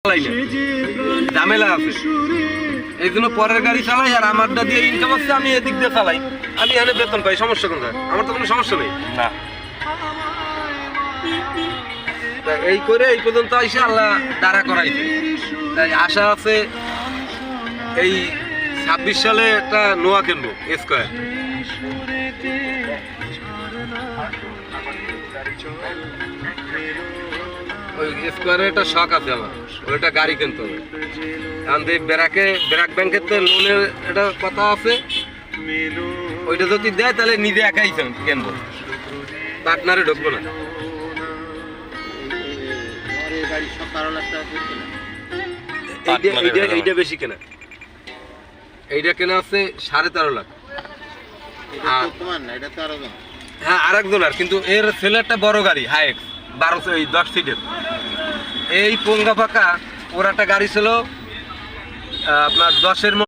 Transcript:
চালাই না, ঝামেলা আছে। এই জন্য পরের গাড়ি চালাই, আর আমারটা দিয়ে ইনকাম আসছে, আমি এদিক দিয়ে চালাই, আমি এখানে বেতন পাই। সমস্যা কোনটা? আমার তো কোনো সমস্যা নেই না। তা এই করে এই পর্যন্ত আইসে আল্লাহ দাঁড়া করাইছে। তাই আশা আছে এই 26 সালে একটা নোয়া কিনবো স্কয়ার। ওই স্কয়ারে একটা শখ আছে আমার, ওইটা গাড়ি কিনতে হবে। কারণ এই ব্র্যাক ব্যাংকের তো লোনের একটা কথা আছে, ওইটা যদি দেয় তাহলে নিজে একাই কিনবো, পার্টনারে ঢুকবো না। এইটা বেশি কেনা, এইটা কেনা আছে 13.5 লাখ। হ্যাঁ আরেকজনের, কিন্তু এর ছেলেরটা বড় গাড়ি হাইএক্স 10 সিটের। এই পঙ্গা ফাঁকা ওর একটা গাড়ি ছিল আপনার 10-এর